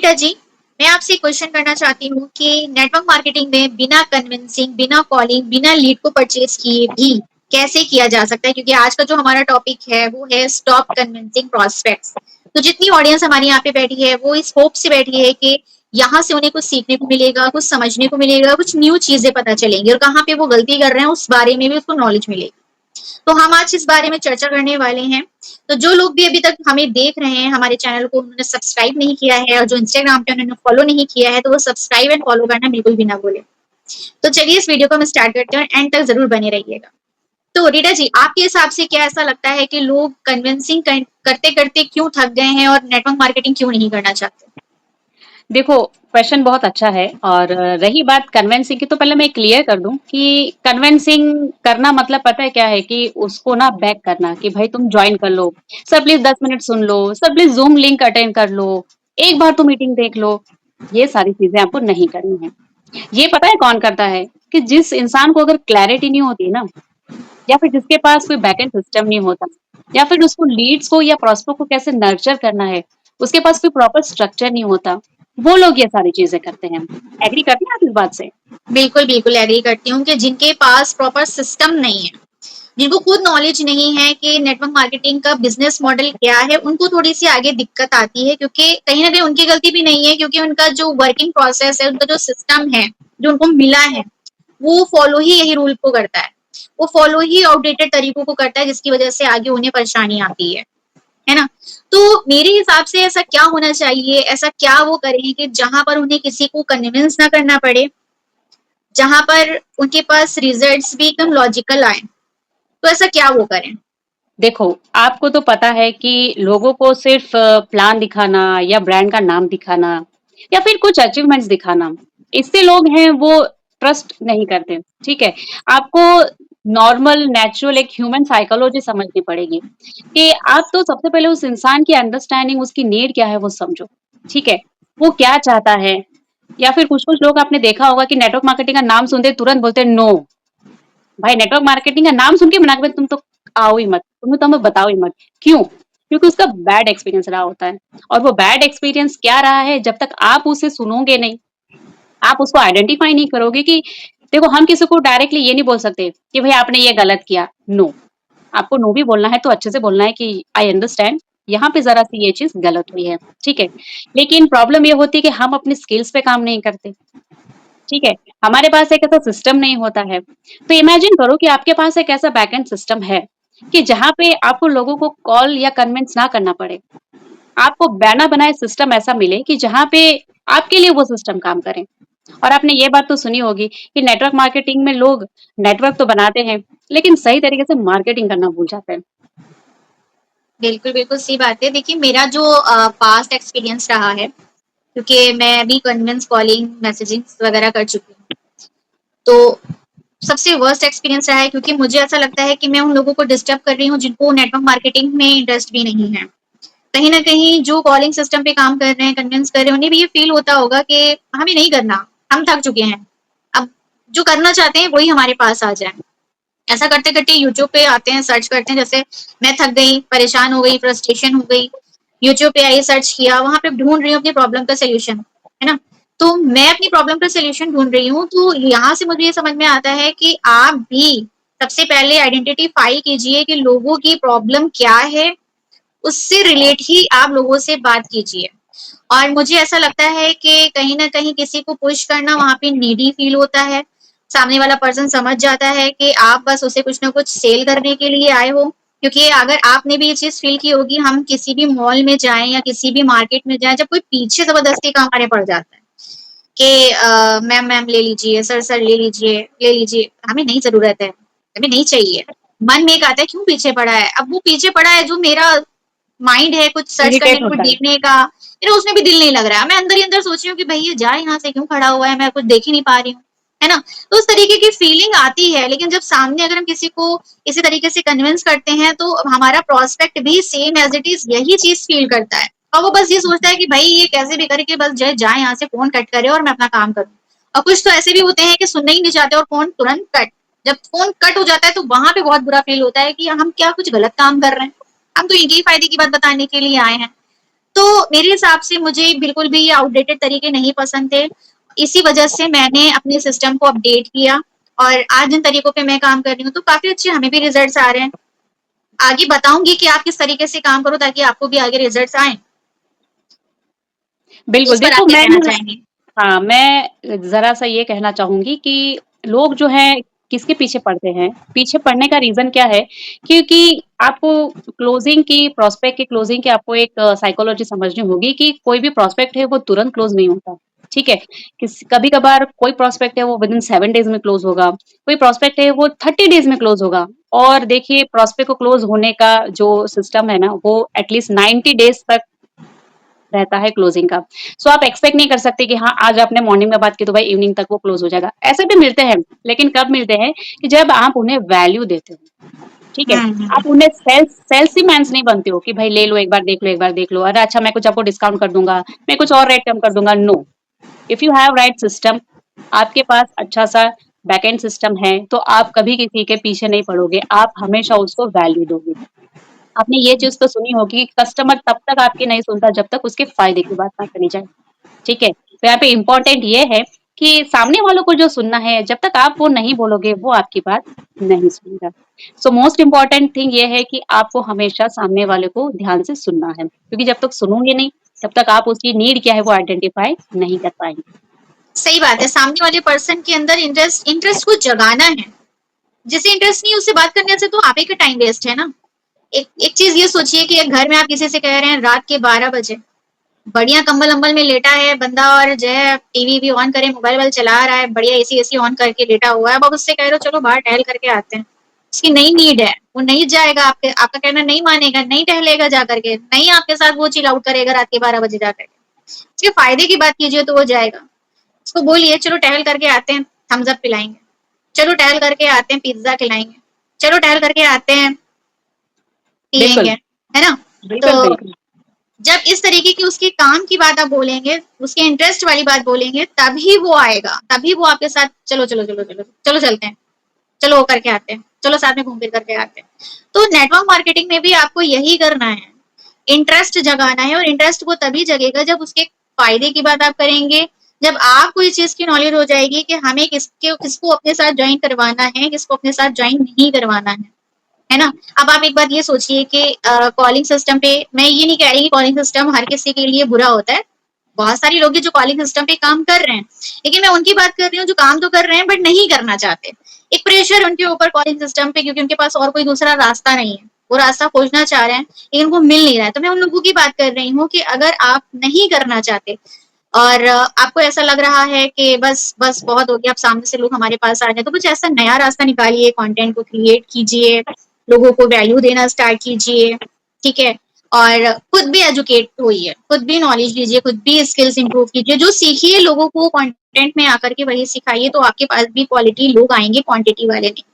रीटा जी, मैं आपसे क्वेश्चन करना चाहती हूँ कि नेटवर्क मार्केटिंग में बिना कन्विंसिंग, बिना कॉलिंग, बिना लीड को परचेज किए भी कैसे किया जा सकता है? क्योंकि आज का जो हमारा टॉपिक है वो है स्टॉप कन्विंसिंग प्रोस्पेक्ट्स। तो जितनी ऑडियंस हमारी यहाँ पे बैठी है वो इस होप से बैठी है कि यहाँ से उन्हें कुछ सीखने को मिलेगा, कुछ समझने को मिलेगा, कुछ न्यू चीजें पता चलेंगी और कहाँ पे वो गलती कर रहे हैं उस बारे में भी उसको नॉलेज मिलेगी। तो हम आज इस बारे में चर्चा करने वाले हैं। तो जो लोग भी अभी तक हमें देख रहे हैं, हमारे चैनल को उन्होंने सब्सक्राइब नहीं किया है और जो इंस्टाग्राम पे उन्होंने फॉलो नहीं किया है, तो वो सब्सक्राइब एंड फॉलो करना बिल्कुल भी ना भूलें। तो चलिए इस वीडियो को हम स्टार्ट करते हैं और एंड तक जरूर बने रहिएगा। तो रीटा जी, आपके हिसाब से क्या ऐसा लगता है कि लोग कन्विंसिंग करते करते क्यों थक गए हैं और नेटवर्क मार्केटिंग क्यों नहीं करना चाहते? देखो, क्वेश्चन बहुत अच्छा है और रही बात कन्विंसिंग की तो पहले मैं क्लियर कर दूं कि कन्विंसिंग करना मतलब पता है क्या है कि उसको ना बैक करना कि भाई तुम ज्वाइन कर लो, सर प्लीज 10 मिनट सुन लो, sir please Zoom link attend कर लो, एक बार तो मीटिंग देख लो। ये सारी चीजें आपको नहीं करनी है। ये पता है कौन करता है कि जिस इंसान को अगर क्लैरिटी नहीं होती ना, या फिर जिसके पास कोई बैकएंड सिस्टम नहीं होता, या फिर उसको लीड्स को या प्रॉस्पेक्ट को कैसे नर्चर करना है, उसके पास कोई प्रॉपर स्ट्रक्चर नहीं होता, वो लोग ये सारी चीजें करते हैं। एग्री करते हैं आप इस बात से? बिल्कुल बिल्कुल एग्री करती हूँ कि जिनके पास प्रॉपर सिस्टम नहीं है, जिनको खुद नॉलेज नहीं है कि नेटवर्क मार्केटिंग का बिजनेस मॉडल क्या है, उनको थोड़ी सी आगे दिक्कत आती है क्योंकि कहीं ना कहीं उनकी गलती भी नहीं है, क्योंकि उनका जो वर्किंग प्रोसेस है, उनका जो सिस्टम है, जो उनको मिला है, वो फॉलो ही यही रूल को करता है। वो फॉलो ही आउटडेटेड तरीकों को करता है, जिसकी वजह से आगे उन्हें परेशानी आती है ना? तो मेरे हिसाब से ऐसा क्या होना चाहिए, ऐसा क्या वो करें कि जहां पर उन्हें किसी को कन्विंस ना करना पड़े, जहां पर उनके पास रिजल्ट्स भी एकदम लॉजिकल आए, तो ऐसा क्या वो करें? देखो, आपको तो पता है कि लोगों को सिर्फ प्लान दिखाना या ब्रांड का नाम दिखाना या फिर कुछ अचीवमेंट्स दिखाना, इससे लोग हैं वो ट्रस्ट नहीं करते। ठीक है, आपको नॉर्मल नेचुरल एक ह्यूमन साइकोलॉजी समझनी पड़ेगी कि आप तो सबसे पहले उस इंसान की अंडरस्टैंडिंग, उसकी नीड क्या है वो समझो। ठीक है, वो क्या चाहता है। या फिर कुछ कुछ लोग आपने देखा होगा कि नेटवर्क मार्केटिंग का नाम सुनते ही तुरंत बोलते हैं नो। भाई नेटवर्क मार्केटिंग का नाम सुन के मना कर, तुम तो आओ ही मत, तुम्हें तो हमें बताओ ही मत। क्यों? क्योंकि उसका बैड एक्सपीरियंस रहा होता है। और वो बैड एक्सपीरियंस क्या रहा है, जब तक आप उसे सुनोगे नहीं, आप उसको आइडेंटिफाई नहीं करोगे कि देखो, हम किसी को डायरेक्टली ये नहीं बोल सकते कि भाई आपने ये गलत किया। नो, आपको नो भी बोलना है तो अच्छे से बोलना है कि आई अंडरस्टैंड, यहाँ पे जरा सी ये चीज गलत हुई है। ठीक है, लेकिन प्रॉब्लम ये होती है कि हम अपनी स्किल्स पे काम नहीं करते। ठीक है, हमारे पास एक ऐसा सिस्टम नहीं होता है। तो इमेजिन करो कि आपके पास एक ऐसा बैकएंड सिस्टम है कि जहाँ पे आपको लोगों को कॉल या कन्विंस ना करना पड़े। आपको बना बनाए सिस्टम ऐसा मिले कि जहाँ पे आपके लिए वो सिस्टम काम करे। और आपने ये बात तो सुनी होगी कि नेटवर्क मार्केटिंग में लोग नेटवर्क तो बनाते हैं, लेकिन सही तरीके से मार्केटिंग करना भूल जाते हैं। बिल्कुल बिल्कुल सही बात है। देखिए, मेरा जो पास्ट एक्सपीरियंस रहा है, क्योंकि मैं भी कन्विंस कॉलिंग मैसेजिंग वगैरह कर चुकी हूँ, तो सबसे वर्स्ट एक्सपीरियंस रहा है, क्योंकि मुझे ऐसा लगता है कि मैं उन लोगों को डिस्टर्ब कर रही हूँ जिनको नेटवर्क मार्केटिंग में इंटरेस्ट भी नहीं है। कहीं ना कहीं जो कॉलिंग सिस्टम पे काम कर रहे हैं, कन्विंस कर रहे हैं, उन्हें भी ये फील होता होगा कि हमें नहीं करना, हम थक चुके हैं, अब जो करना चाहते हैं वही हमारे पास आ जाए। ऐसा करते करते यूट्यूब पे आते हैं, सर्च करते हैं, जैसे मैं थक गई, परेशान हो गई, फ्रस्ट्रेशन हो गई, यूट्यूब पे आई, सर्च किया, वहां पे ढूंढ रही हूँ अपनी प्रॉब्लम का सोल्यूशन, है ना? तो मैं अपनी प्रॉब्लम का सोल्यूशन ढूंढ रही हूँ, तो यहाँ से मुझे ये समझ में आता है कि आप भी सबसे पहले आइडेंटिफाई कीजिए कि लोगों की प्रॉब्लम क्या है, उससे रिलेट ही आप लोगों से बात कीजिए। और मुझे ऐसा लगता है कि कहीं ना कहीं किसी को पुश करना वहां पे नीडी फील होता है। सामने वाला पर्सन समझ जाता है कि आप बस उसे कुछ ना कुछ सेल करने के लिए आए हो। क्योंकि अगर आपने भी ये चीज फील की होगी, हम किसी भी मॉल में जाएं या किसी भी मार्केट में जाएं, जब कोई पीछे जबरदस्ती का हमारे पड़ जाता है कि मैम मैम ले लीजिए, सर सर ले लीजिए, हमें नहीं जरूरत है, हमें नहीं चाहिए। मन में एक आता है क्यों पीछे पड़ा है, अब वो पीछे पड़ा है, जो मेरा माइंड है कुछ सर्च करने इरिटेट का, कुछ होता है। देखने का, मेरा उसमें भी दिल नहीं लग रहा है। मैं अंदर ही अंदर सोच रही हूँ कि भाई ये जाए यहाँ से, क्यों खड़ा हुआ है, मैं कुछ देख ही नहीं पा रही हूँ, है ना? तो उस तरीके की फीलिंग आती है। लेकिन जब सामने अगर हम किसी को इसी तरीके से कन्विंस करते हैं, तो हमारा प्रोस्पेक्ट भी सेम एज इट इज यही चीज फील करता है, और वो बस ये सोचता है कि भाई ये कैसे भी करके बस जाए यहाँ से, फोन कट करे और मैं अपना काम करूँ। और कुछ तो ऐसे भी होते हैं कि सुनना ही नहीं चाहते और फोन तुरंत कट। जब फोन कट हो जाता है तो वहां पे बहुत बुरा फील होता है कि हम क्या कुछ गलत काम कर रहे हैं, हम तो इनके ही फायदे की बात बताने के लिए आए हैं। तो मेरे हिसाब से मुझे बिल्कुल भी आउटडेटेड तरीके नहीं पसंद थे। इसी वजह से मैंने अपने सिस्टम को अपडेट किया और आज जिन तरीकों पे मैं काम कर रही हूँ तो काफ़ी अच्छे हमें भी रिज़ल्ट्स आ रहे हैं। आगे बताऊँगी कि आप किस तरीके से काम करो ताकि आपको भी आगे रिज़ल्ट्स आएँ। बिल्कुल, इस पर आप देखो क्या मैं कहना ना चाहेंगे? हाँ, मैं ज़रा-सा ये कहना चाहूँगी कि लोग जो हैं किसके पीछे पड़ते हैं? पीछे पड़ने का रीज़न क्या है? क्योंकि आपको क्लोज़िंग की प्रॉस्पेक्ट की क्लोज़िंग की आपको एक साइकोलॉजी समझनी होगी कि कोई भी प्रॉस्पेक्ट है वो तुरंत क्लोज़ नहीं होता, ठीक है? कभी-कभार कोई प्रॉस्पेक्ट है वो विदिन 7 डेज़ में क्लोज़ होगा, कोई प्रॉस्पेक्ट है वो 30 डेज़ में क्लोज़ होगा और देखिए प्रॉस्पेक्ट को क्लोज़ होने का जो सिस्टम है ना, वो एट लीस्ट 90 डेज़ तक रहता है क्लोजिंग का। सो आप एक्सपेक्ट नहीं कर सकते कि हाँ, आज आपने मॉर्निंग में बात की तो भाई इवनिंग तक वो क्लोज़ हो जाएगा। ऐसे भी मिलते हैं, लेकिन कब मिलते हैं कि जब आप उन्हें वैल्यू देते हो, ठीक है? हुँ, हुँ। आप उन्हें सेल्समैन्स नहीं बनते हो कि भाई ले लो, एक बार देख लो, एक बार देख लो। अरे अच्छा मैं कुछ आपको डिस्काउंट कर दूँगा, मैं कुछ और रेट कम कर दूँगा, no. If you have right system, आपके पास अच्छा-सा बैकएंड सिस्टम है, तो आप कभी किसी के पीछे नहीं पड़ोगे, आप हमेशा उसको वैल्यू दोगे। आपने ये चीज़ तो सुनी होगी कि कस्टमर तब तक आपकी नहीं सुनता जब तक उसके फ़ायदे की बात ना करी जाए, ठीक है? तो यहाँ पे इम्पोर्टेंट ये है कि सामने वालों को जो सुनना है, जब तक आप वो नहीं बोलोगे, वो आपकी बात नहीं सुनेगा। सो मोस्ट इम्पोर्टेंट थिंग ये है कि आपको हमेशा सामने वाले को ध्यान से सुनना है, क्योंकि जब तक सुनोगे नहीं, तब तक आप उसकी नीड क्या है वो आइडेंटिफ़ाई नहीं कर पाएँगे। सही बात है, सामने वाले पर्सन के अंदर इंटरेस्ट इंटरेस्ट को जगाना है। जिसे इंटरेस्ट नहीं है उससे बात करने से तो आप ही का टाइम वेस्ट है ना। एक एक चीज़ ये सोचिए कि एक घर में आप किसी से कह रहे हैं रात के 12 बजे, बढ़िया कंबल-अम्बल में लेटा है बंदा और जो है टीवी-वी ऑन करे, मोबाइल-वोबाइल चला रहा है, बढ़िया एसी-वेसी ऑन करके लेटा हुआ है। अब आप उससे कह रहे हो चलो बाहर टहल करके आते हैं। उसकी नई नीड है, वो नहीं जाएगा आपके आपका कहना नहीं मानेगा, नहीं टहलेगा जा करके, नहीं आपके साथ वो चिल आउट करेगा रात के 12 बजे जा करके। उसके फ़ायदे की बात कीजिए तो वो जाएगा। उसको बोलिए चलो टहल करके आते हैं, थम्स अप पिलाएँगे। चलो टहल करके आते हैं, पिज़्ज़ा खिलाएँगे। चलो टहल करके आते हैं, पी लेंगे, बिल्कुल, है ना? बिल्कुल, तो बिल्कुल। जब इस तरीके की उसके काम की बात आप बोलेंगे, उसके इंटरेस्ट वाली बात बोलेंगे, तभी वो आएगा, तभी वो आपके साथ चलो, चलो, चलो, चलो, चलो चलते हैं, चलो वो करके आते हैं, चलो साथ में घूम फिर करके आते हैं। तो नेटवर्क मार्केटिंग में भी आपको यही करना है, इंटरेस्ट जगाना है और इंटरेस्ट वो तभी जगेगा जब उसके फायदे की बात आप करेंगे, जब आपको इस चीज़ की नॉलेज हो जाएगी कि हमें किसको अपने साथ जॉइन करवाना है, किसको अपने साथ जॉइन नहीं करवाना है ना? अब आप एक बात ये सोचिए कि कॉलिंग सिस्टम पे मैं ये नहीं कह रही कि कॉलिंग सिस्टम हर किसी के लिए बुरा होता है। बहुत सारे लोग हैं जो कॉलिंग सिस्टम पे काम कर रहे हैं। लेकिन मैं उनकी बात कर रही हूँ जो काम तो कर रहे हैं बट नहीं करना चाहते। एक प्रेशर है उनके ऊपर कॉलिंग सिस्टम पे क्योंकि उनके पास और कोई दूसरा रास्ता नहीं है। वो रास्ता खोजना चाह रहे हैं लेकिन उनको मिल नहीं रहा है। तो मैं उन लोगों की बात कर रही हूँ कि अगर आप नहीं करना चाहते और आपको ऐसा लग रहा है कि बस बस बहुत हो गया अब सामने से लोग हमारे पास आ जाए तो कुछ ऐसा नया रास्ता निकालिए कंटेंट को क्रिएट कीजिए लोगों को वैल्यू देना स्टार्ट कीजिए ठीक है और खुद भी एजुकेट होइए खुद भी नॉलेज लीजिए खुद भी स्किल्स इंप्रूव कीजिए जो सीखिए लोगों को कंटेंट में आकर के वही सिखाइए तो आपके पास भी क्वालिटी लोग आएंगे क्वांटिटी वाले नहीं।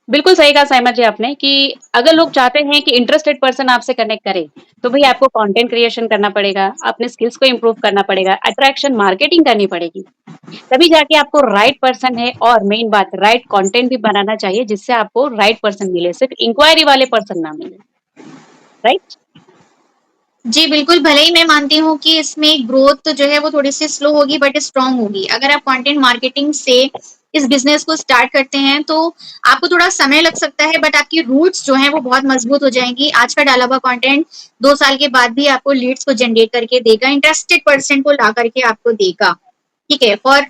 बिल्कुल सही कहा सहमत जी आपने कि अगर लोग चाहते हैं कि इंटरेस्टेड पर्सन आपसे कनेक्ट करे, तो भई आपको कंटेंट क्रिएशन करना पड़ेगा, अपने स्किल्स को इम्प्रूव करना पड़ेगा, अट्रैक्शन मार्केटिंग करनी पड़ेगी। तभी जाके आपको राइट पर्सन है और मेन बात राइट कंटेंट भी बनाना चाहिए जिससे आपको राइट पर्सन मिले, सिर्फ इंक्वायरी वाले पर्सन ना मिले, राइट? जी, बिल्कुल, भले ही मैं मानती हूँ कि इसमें ग्रोथ जो है वो थोड़ी-सी स्लो होगी बट स्ट्रॉन्ग होगी। अगर आप कंटेंट मार्केटिंग से इस बिज़नेस को स्टार्ट करते हैं तो आपको थोड़ा समय लग सकता है बट आपकी रूट्स जो हैं वो बहुत मज़बूत हो जाएँगी। आज का डाला हुआ कंटेंट 2 साल के बाद भी आपको लीड्स को जनरेट करके देगा, इंटरेस्टेड पर्सन को ला करके आपको देगा। ठीक है? फॉर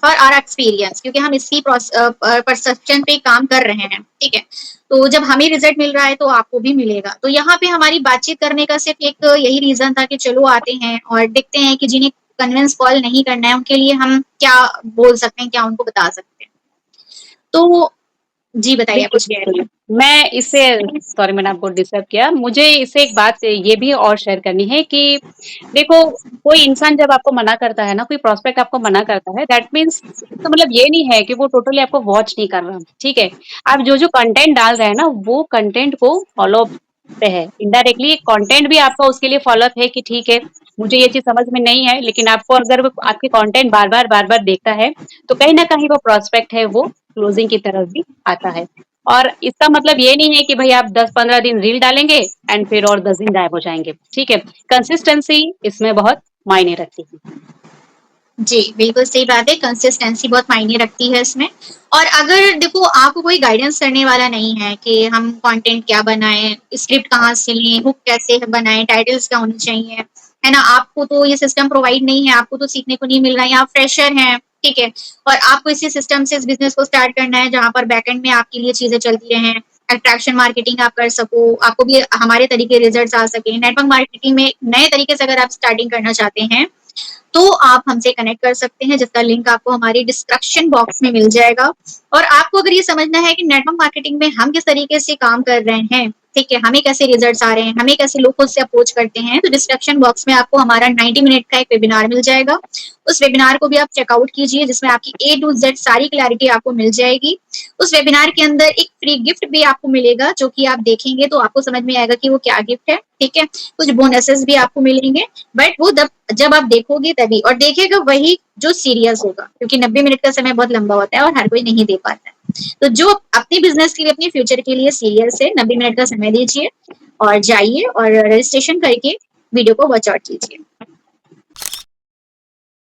आवर एक्सपीरियंस क्योंकि हम इसी परसेप्शन पे काम कर रहे हैं, ठीक है? तो जब हमें रिजल्ट मिल रहा है तो आपको भी मिलेगा। तो यहाँ पे हमारी बातचीत करने का सिर्फ़ एक यही रीज़न था कि चलो आते हैं और देखते हैं कि जिन्हें कन्विंस कॉल नहीं करना है, उनके लिए हम क्या बोल सकते हैं, क्या उनको बता सकते हैं। तो जी, बताइए आप बिल्कुल, कुछ कह रही बिल्कुल। हैं? मैं इससे सॉरी मैंने आपको डिस्टर्ब किया। मुझे इससे एक बात ये भी और शेयर करनी है कि देखो, कोई इंसान जब आपको मना करता है ना, कोई प्रोस्पेक्ट आपको मना करता है, दैट मीन्स इसका मतलब ये नहीं है कि वो टोटली आपको वॉच नहीं कर रहा, ठीक है? आप जो-जो कंटेंट डाल रहे हैं ना, वो कंटेंट को फ़ॉलो अप पे है। इनडायरेक्टली कंटेंट भी आपका उसके लिए फ़ॉलो अप है कि ठीक है, मुझे ये चीज़ समझ में नहीं है, लेकिन आपको अगर वो आपके कंटेंट बार-बार, बार-बार देखता है, तो कहीं न कहीं वो प्रोस्पेक्ट है, वो क्लोजिंग की तरफ भी आता है। और इसका मतलब ये नहीं है कि भई आप 10-15 दिन रील डालेंगे एंड फिर और 10 दिन गायब हो जाएँगे, ठीक है? कंसिस्टेंसी इसमें बहुत मायने रखती है। जी, बिल्कुल सही बात है, कंसिस्टेंसी बहुत मायने रखती है इसमें। और अगर देखो आपको कोई गाइडेंस करने वाला नहीं है कि हम कंटेंट क्या बनाएँ, स्क्रिप्ट कहाँ से लें, हुक कैसे बनाएँ, टाइटल्स क्या होने चाहिए, है ना? आपको तो ये सिस्टम प्रोवाइड नहीं है, आपको तो सीखने को नहीं मिल रहा है, आप फ्रेशर हैं, ठीक है? और आपको इसी सिस्टम से इस बिज़नेस को स्टार्ट करना है जहाँ पर बैकएंड में आपके लिए चीज़ें चलती रहें, अट्रैक्शन मार्केटिंग आप कर सको, आपको भी हमारे तरीके रिजल्ट्स आ सकें, नेटवर्क मार्केटिंग में नए तरीके से अगर आप स्टार्टिंग करना चाहते हैं, तो आप हमसे कनेक्ट कर सकते हैं जिसका लिंक आपको हमारी डिस्क्रिप्शन बॉक्स में मिल जाएगा। और आपको अगर ये समझना है कि नेटवर्क मार्केटिंग में हम किस तरीके से काम कर रहे हैं, ठीक है, हमें कैसे रिजल्ट्स आ रहे हैं, हमें कैसे लोग खुद से अप्रोच करते हैं, तो डिस्क्रिप्शन बॉक्स में आपको हमारा 90 मिनट का एक वेबिनार मिल जाएगा। उस वेबिनार को भी आप चेकआउट कीजिए जिसमें आपकी ए टू जेड सारी क्लैरिटी आपको मिल जाएगी। उस वेबिनार के अंदर एक फ्री गिफ्ट भी आपको मिलेगा जो कि आप देखेंगे तो आपको समझ में आएगा कि वो क्या गिफ्ट है, ठीक है? कुछ बोनसेस भी आपको मिलेंगे, बट वो जब आप देखोगे तभी, और देखेगा वही जो सीरियस होगा, क्योंकि 90 मिनट का समय बहुत लंबा होता है और हर कोई नहीं दे पाता है। तो जो अपने बिजनेस के लिए, अपने फ्यूचर के लिए सीरियस है, 90 मिनट का समय दीजिए और जाइए और रजिस्ट्रेशन करके वीडियो को वॉच आउट कीजिए।